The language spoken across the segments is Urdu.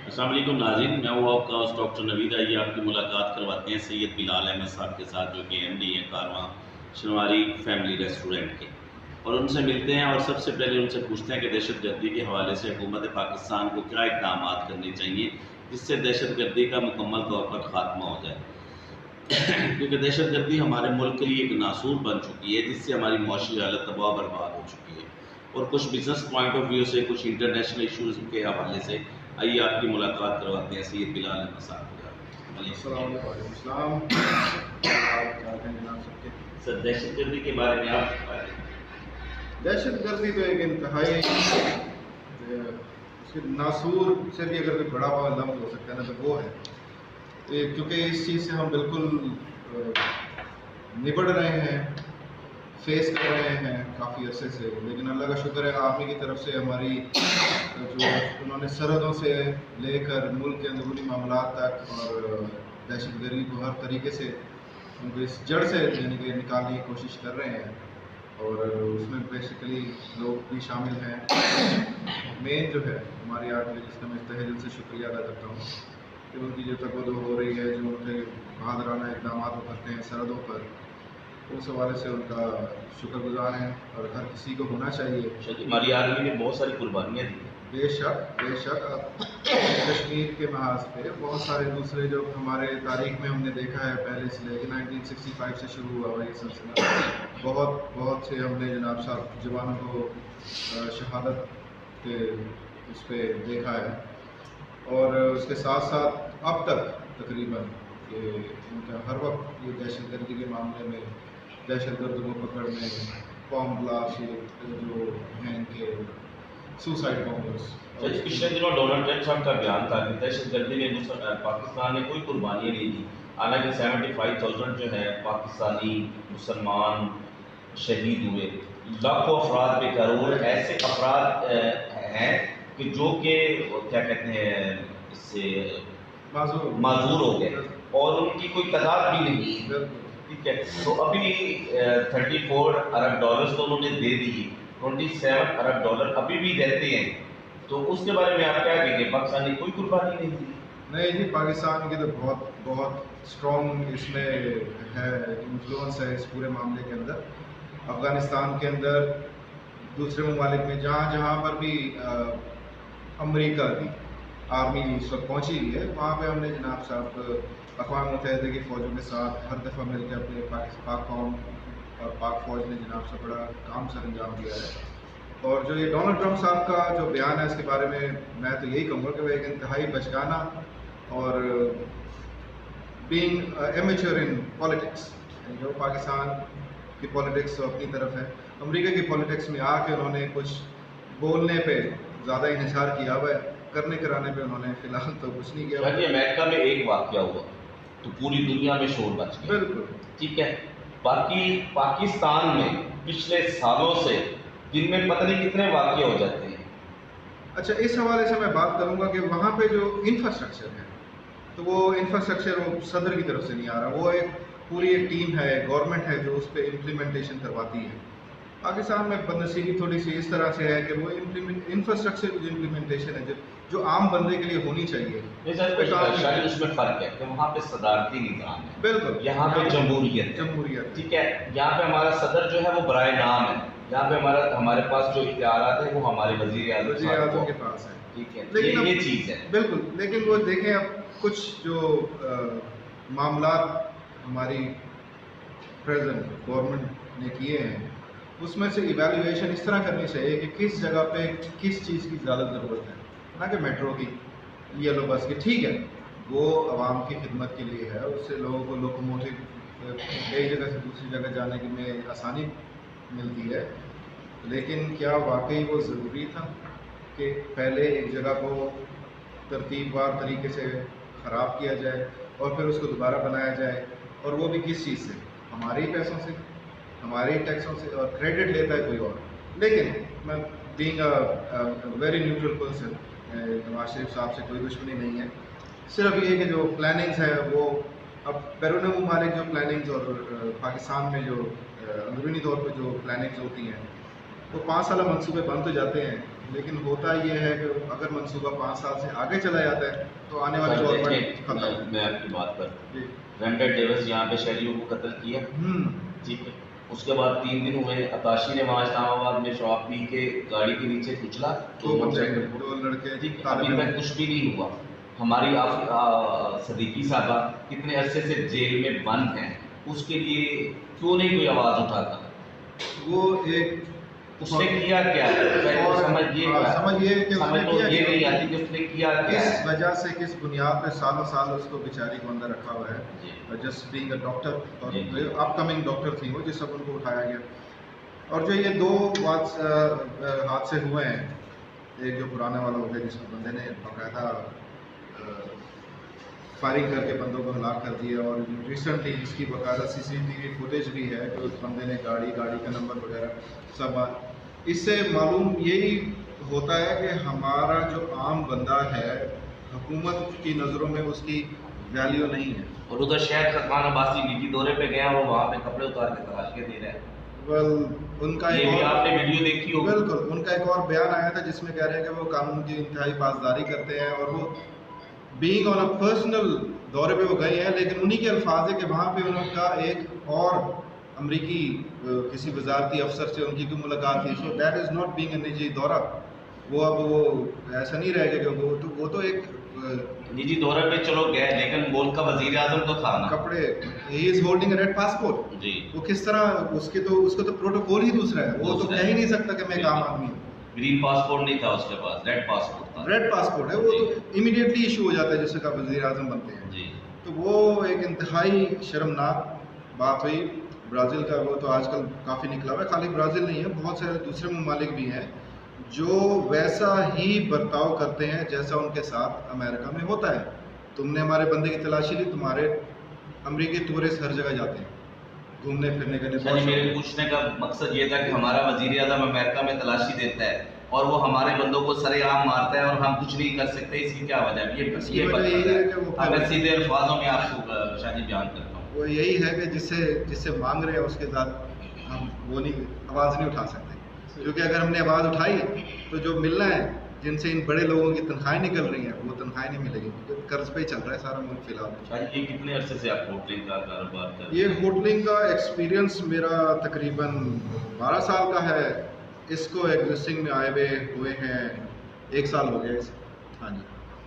السلام علیکم ناظرین، میں ہوں آپ کا ہوسٹ ڈاکٹر نوید۔ آئیے آپ کی ملاقات کرواتے ہیں سید بلال احمد صاحب کے ساتھ، جو کہ ایم ڈی ہیں کارواں شنواری فیملی ریسٹورنٹ کے، اور ان سے ملتے ہیں اور سب سے پہلے ان سے پوچھتے ہیں کہ دہشت گردی کے حوالے سے حکومت پاکستان کو کیا اقدامات کرنے چاہیے جس سے دہشت گردی کا مکمل طور پر خاتمہ ہو جائے، کیونکہ دہشت گردی ہمارے ملک کے لیے ایک ناسور بن چکی ہے جس سے ہماری معاشی حالت تباہ برباد ہو چکی ہے، اور کچھ بزنس پوائنٹ آف ویو سے، کچھ انٹرنیشنل ایشوز کے حوالے سے آئیے آپ کی ملاقات کرواتے ہیں سید بلال احمد صاحب کو۔ السلام علیکم۔ السلام جناب سب کے سر، دہشت گردی کے بارے میں آپ دہشت گردی تو ایک انتہائی اس کے ناسور سے بھی اگر کوئی بڑا بڑا لفظ ہو سکتا ہے نا تو وہ ہے، کیونکہ اس چیز سے ہم بالکل نبڑ رہے ہیں، فیس کر رہے ہیں کافی عرصے سے، لیکن اللہ کا شکر ہے آرمی کی طرف سے ہماری جو انہوں نے سرحدوں سے لے کر ملک کے اندرونی معاملات تک اور دہشت گردی کو ہر طریقے سے ان کو اس جڑ سے یعنی کہ نکالنے کی کوشش کر رہے ہیں، اور اس میں بیسیکلی لوگ بھی شامل ہیں۔ مین جو ہے ہماری آرمی، جس کا میں تہہ دل سے شکریہ ادا کرتا ہوں کہ ان کی جو تقویٰ ہو رہی ہے، جو ان کے بہادرانہ اقدامات وہ کرتے ہیں سرحدوں پر، اس حوالے سے ان کا شکر گزار ہیں، اور ہر کسی کو ہونا چاہیے۔ ہماری آرمی نے بہت ساری قربانیاں دی ہیں۔ بے شک بے شک، کشمیر کے محاذ پہ بہت سارے دوسرے جو ہمارے تاریخ میں ہم نے دیکھا ہے، پہلے سے لے کے 1965 سے شروع ہوا ہوا یہ سلسلہ، بہت سے ہم نے جناب صاحب جوانوں کو شہادت کے اس پہ دیکھا ہے، اور اس کے ساتھ ساتھ اب تک تقریباً کہ ان کا ہر وقت یہ دہشت گردی کے معاملے میں، دہشت گردوں کو پکڑنے، بام بلاسٹ جو ہیں ان کے سوسائڈ بامبرز۔ پچھلے دنوں ڈونلڈ ٹرمپ صاحب کا بیان تھا کہ دہشت گردی نے پاکستان نے کوئی قربانی نہیں دی، حالانکہ 75,000 جو ہے پاکستانی مسلمان شہید ہوئے، لاکھوں افراد بے کروڑ ایسے افراد ہیں کہ جو کہ کیا کہتے ہیں اس سے معذور ہو گئے، اور ان کی کوئی تعداد بھی نہیں ہے، ٹھیک ہے۔ تو ابھی 34 ارب ڈالرز تو انہوں نے دے دی، 27 ارب ڈالر ابھی بھی دیتے ہیں، تو اس کے بارے میں آپ کیا کہیں گے؟ پاکستان نے کوئی قربانی نہیں دی؟ نہیں جی، پاکستان کی تو بہت اسٹرانگ اس میں ہے، انفلوئنس ہے اس پورے معاملے کے اندر۔ افغانستان کے اندر، دوسرے ممالک میں جہاں پر بھی امریکہ کی آرمی اس وقت پہنچی ہوئی ہے، وہاں پہ ہم نے جناب صاحب اقوام متحدہ کی فوجوں کے ساتھ ہر دفعہ مل کے اپنے پاک قوم اور پاک فوج نے جناب سے بڑا کام سر انجام دیا ہے۔ اور جو یہ ڈونلڈ ٹرمپ صاحب کا جو بیان ہے اس کے بارے میں تو یہی کہوں گا کہ وہ ایک انتہائی بچگانہ اور بینگ ایمیچور ان پالیٹکس، جو پاکستان کی پالیٹکس اپنی طرف ہے، امریکہ کی پالیٹکس میں آ کے انہوں نے کچھ بولنے پہ زیادہ انحصار کیا ہوا ہے، کرنے کرانے پہ انہوں نے فی الحال تو کچھ نہیں کیا۔ امریکہ میں ایک واقعہ ہوا تو پوری دنیا میں شور مچ گیا، بالکل ٹھیک ہے۔ باقی پاکستان میں پچھلے سالوں سے دن میں پتہ نہیں کتنے واقعے ہو جاتے ہیں۔ اچھا، اس حوالے سے میں بات کروں گا کہ وہاں پہ جو انفراسٹرکچر ہے، تو وہ انفراسٹرکچر وہ صدر کی طرف سے نہیں آ رہا، وہ پوری ایک ٹیم ہے، گورنمنٹ ہے جو اس پہ امپلیمنٹیشن کرواتی ہے۔ پاکستان میں بدنصیبی تھوڑی سی اس طرح سے ہے کہ وہ انفراسٹرکچر کی جو امپلیمنٹیشن ہے جو عام بندے کے لیے ہونی چاہیے، شاید اس میں فرق ہے کہ وہاں پہ صدارتی نظام ہے، بالکل، یہاں پہ جمہوریت، ٹھیک ہے۔ یہاں پہ ہمارا صدر جو ہے وہ برائے نام ہے، یہاں پہ ہمارے پاس جو اختیارات ہیں وہ ہمارے وزیر اعظم کے پاس ہے، ٹھیک ہے، لیکن یہ چیز ہے بالکل۔ لیکن وہ دیکھیں، اب کچھ جو معاملات ہماری پریزنٹ گورنمنٹ نے کیے ہیں، اس میں سے ایویلیویشن اس طرح کرنی چاہیے کہ کس جگہ پہ کس چیز کی زیادہ ضرورت ہے، نہ کہ میٹرو کی، یلو بس کی۔ ٹھیک ہے، وہ عوام کی خدمت کے لیے ہے، اس سے لوگوں کو لوکوموٹو ایک جگہ سے دوسری جگہ جانے میں آسانی ملتی ہے، لیکن کیا واقعی وہ ضروری تھا کہ پہلے ایک جگہ کو ترتیب وار طریقے سے خراب کیا جائے اور پھر اس کو دوبارہ بنایا جائے، اور وہ بھی کس چیز سے؟ ہمارے ہی پیسوں سے، ہمارے ہی ٹیکسوں سے، اور کریڈٹ لیتا ہے کوئی اور۔ لیکن میں being a very neutral person, Nawaz Sharif صاحب سے کوئی دشمنی نہیں ہے، صرف یہ کہ جو پلاننگز ہے وہ اب بیرون ممالک جو پلاننگز اور پاکستان میں جو اندرونی طور پہ جو پلاننگز ہوتی ہیں وہ 5 سالہ منصوبے بن تو جاتے ہیں، لیکن ہوتا یہ ہے کہ اگر منصوبہ 5 سال سے آگے چلا جاتا ہے تو آنے والی سر گورنمنٹ دیکھیں، ختم. میں آپ کی بات پر جی. رینڈر ڈیوس یہاں پہ شہریوں کو قتل کیا، ٹھیک ہے، اس کے بعد 3 دن ہوئے عطاشی نے وہاں اسلام آباد میں شراب پی کے گاڑی کے نیچے کچلا 2 موٹر سائیکل کو، 2 لڑکے ٹھیک ہے، ابھی تک کچھ بھی نہیں ہوا. ہماری صدیقی صاحبہ کتنے عرصے سے جیل میں بند ہیں، اس کے لیے کیوں نہیں کوئی آواز اٹھاتا؟ وہ ایک اس نے کیا کیا ہے؟ سمجھیے کہ سمجھ تو یہ نہیں آتی کہ اس نے کیا کیا کس ہے. وجہ سے کس بنیاد پہ سالوں سال اس کو بیچاری کو اندر رکھا ہوا ہے. جسٹ بینگ اے ڈاکٹر، اور اپ کمنگ ڈاکٹر تھی وہ، جس سب ان کو اٹھایا گیا. اور جو یہ 2 حادثے ہوئے ہیں، ایک جو پرانے والا ہو گیا جس میں بندے نے باقاعدہ فائرنگ کر کے بندوں کو ہلاک کر دیا، اور ریسنٹلی اس کی باقاعدہ CCTV فوٹیج بھی ہے کہ اس بندے نے گاڑی کا نمبر وغیرہ سب. اس سے معلوم یہی ہوتا ہے کہ ہمارا جو عام بندہ ہے حکومت کی نظروں میں اس کی ویلیو نہیں ہے. اور ادھر شہر کا خان عباسی نجی دورے پہ گیا، وہ وہاں پہ کپڑے اتار کے تلاش کے دے رہے ہیں. ان کا یہ بھی آپ نے ویڈیو دیکھی ہوگی. بالکل، ان کا ایک اور بیان آیا تھا جس میں کہہ رہے ہیں کہ وہ قانون کی انتہائی پاسداری کرتے ہیں، اور وہ بینگ آن اے پرسنل دورے پہ وہ گئے ہیں، لیکن انہی کے الفاظ ہے کہ وہاں پہ ان کا ایک اور امریکی کسی وزارتی افسر سے ان کی کوئی ملاقات تھی. So that is not being a نجی دورہ. وہ اب وہ ایسا نہیں رہے گا کہ وہ تو ایک نجی دورے پہ چلو گئے، لیکن ملک کا وزیر اعظم تو تھا نا. کپڑے، he is holding a red passport. جی، وہ کس طرح اس کو تو پروٹوکول ہی دوسرا ہے. وہ تو کہہ ہی نہیں سکتا کہ میں ایک عام آدمی ہوں. گرین پاسپورٹ نہیں تھا اس کے پاس، ریڈ پاسپورٹ تھا. ریڈ پاسپورٹ ہے، وہ تو امیڈیٹلی ایشو ہو جاتا ہے جس سے کا وزیر اعظم بنتے ہیں. جی، تو وہ ایک انتہائی شرمناک بات ہوئی. برازیل کا وہ تو آج کل کافی نکلا ہوا ہے. خالی برازیل نہیں ہے، بہت سارے دوسرے ممالک بھی ہیں جو ویسا ہی برتاؤ کرتے ہیں جیسا ان کے ساتھ امریکہ میں ہوتا ہے. تم نے ہمارے بندے کی تلاشی لی، تمہارے امریکی ٹورسٹ ہر جگہ جاتے ہیں گھومنے پھرنے کے لیے. میرے پوچھنے کا مقصد یہ تھا کہ ہمارا وزیر اعظم امریکہ میں تلاشی دیتا ہے اور وہ ہمارے بندوں کو سرے عام مارتا ہے، اور ہم کچھ نہیں کر سکتے. اس کی کیا وجہ ہے؟ میں سیدھے الفاظوں میں آپ کو شاہ جی بیان کرتا ہوں. وہ یہی ہے کہ جس سے مانگ رہے ہیں اس کے ساتھ ہم وہ نہیں آواز نہیں اٹھا سکتے، کیونکہ اگر ہم نے آواز اٹھائی تو جو ملنا ہے، جن سے ان بڑے لوگوں کی تنخواہیں نکل رہی ہیں، وہ تنخواہیں نہیں ملے گی، کیونکہ قرض پہ ہی چل رہا ہے سارا ملک فی الحال. شاہ جی، یہ کتنے عرصے سے آپ ہوٹلنگ کا کاروبار کر رہے ہیں؟ یہ ہوٹلنگ کا ایکسپیرینس میرا تقریباً 12 سال کا ہے. اس کو ایگزسٹنگ میں آئے ہوئے ہیں 1 سال ہو گیا. ہاں جی،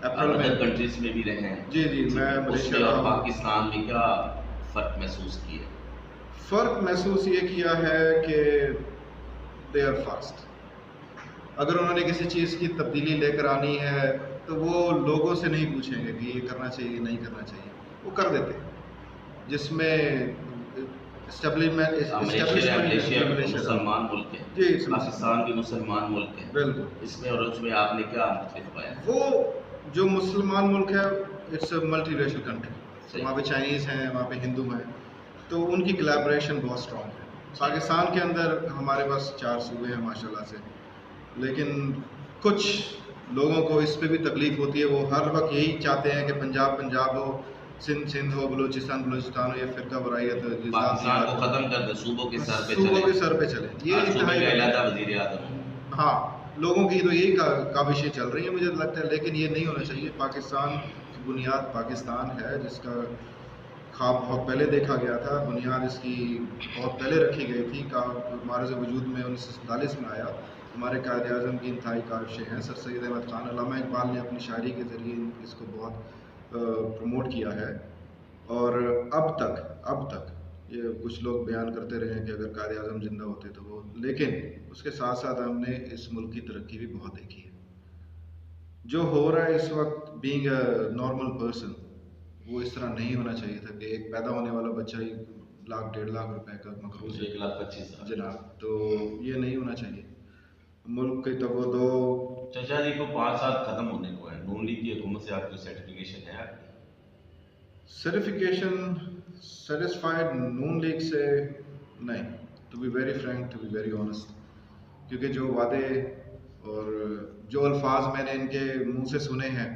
اپریل میں. کنٹریز میں بھی رہے ہیں. جی، میں ملیشیا اور پاکستان میں کیا فرق محسوس کیا؟ فرق محسوس یہ کیا ہے کہ دے آر فاسٹ. اگر انہوں نے کسی چیز کی تبدیلی لے کر آنی ہے تو وہ لوگوں سے نہیں پوچھیں گے کہ یہ کرنا چاہیے یہ نہیں کرنا چاہیے، وہ کر دیتے ہیں. جس میں مسلمان ملک ہے، جی، پاکستان بھی مسلمان ملک ہے. بالکل. اس میں اور اس میں آپ نے کیا مختلف پایا؟ وہ جو مسلمان ملک ہے، it's a multiracial country. وہاں پہ چائنیز ہیں، وہاں پہ ہندو ہیں، تو ان کی کلیبریشن بہت اسٹرانگ ہے. پاکستان کے اندر ہمارے پاس 4 صوبے ہیں ماشاء اللہ سے، لیکن کچھ لوگوں کو اس پہ بھی تکلیف ہوتی ہے. وہ ہر وقت یہی چاہتے ہیں کہ پنجاب ہو، سندھ ہو، بلوچستان ہو، یہ فرقہ وارائیت پاکستان کو ختم کر دے، صوبوں کے سر پہ چلے. یہ علیحدہ وزیر اعظم. ہاں، لوگوں کی تو یہی کاوشیں چل رہی ہیں مجھے لگتا ہے، لیکن یہ نہیں ہونا چاہیے. پاکستان کی بنیاد پاکستان ہے، جس کا خواب بہت پہلے دیکھا گیا تھا. بنیاد اس کی بہت پہلے رکھی گئی تھی. معرض وجود میں 1947 میں آیا. ہمارے قائد اعظم کی انتہائی کاوشیں ہیں. سر سید احمد خان، علامہ اقبال نے اپنی شاعری کے ذریعے اس کو بہت پروموٹ کیا ہے. اور اب تک یہ کچھ لوگ بیان کرتے رہے ہیں کہ اگر قائد اعظم زندہ ہوتے تو وہ، لیکن اس کے ساتھ ساتھ ہم نے اس ملک کی ترقی بھی بہت دیکھی ہے. جو ہو رہا ہے اس وقت، بینگ اے نارمل پرسن، وہ اس طرح نہیں ہونا چاہیے تھا کہ ایک پیدا ہونے والا بچہ ہی 1,00,000 1,50,000 روپے کا مقروض ہے. 1,25,000 جناب، تو یہ نہیں ہونا چاہیے. ملک کے تگ و دو. چچا جی کو 5 سال ختم ہونے کو ہے، نون لیگ کی حکومت سے آپ کی سرٹیفکیشن ہے؟ سرٹیفکیشن سیٹسفائڈ نون لیگ سے نہیں، to be very frank, to be very honest. کیونکہ جو وعدے اور جو الفاظ میں نے ان کے منہ سے سنے ہیں،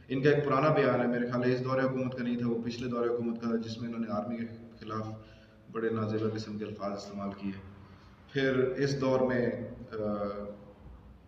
ان کا ایک پرانا بیان ہے، میرے خیال ہے اس دور حکومت کا نہیں تھا، وہ پچھلے دور حکومت کا تھا، جس میں انہوں نے آرمی کے خلاف بڑے نازیبا قسم کے الفاظ استعمال کیے. پھر اس دور میں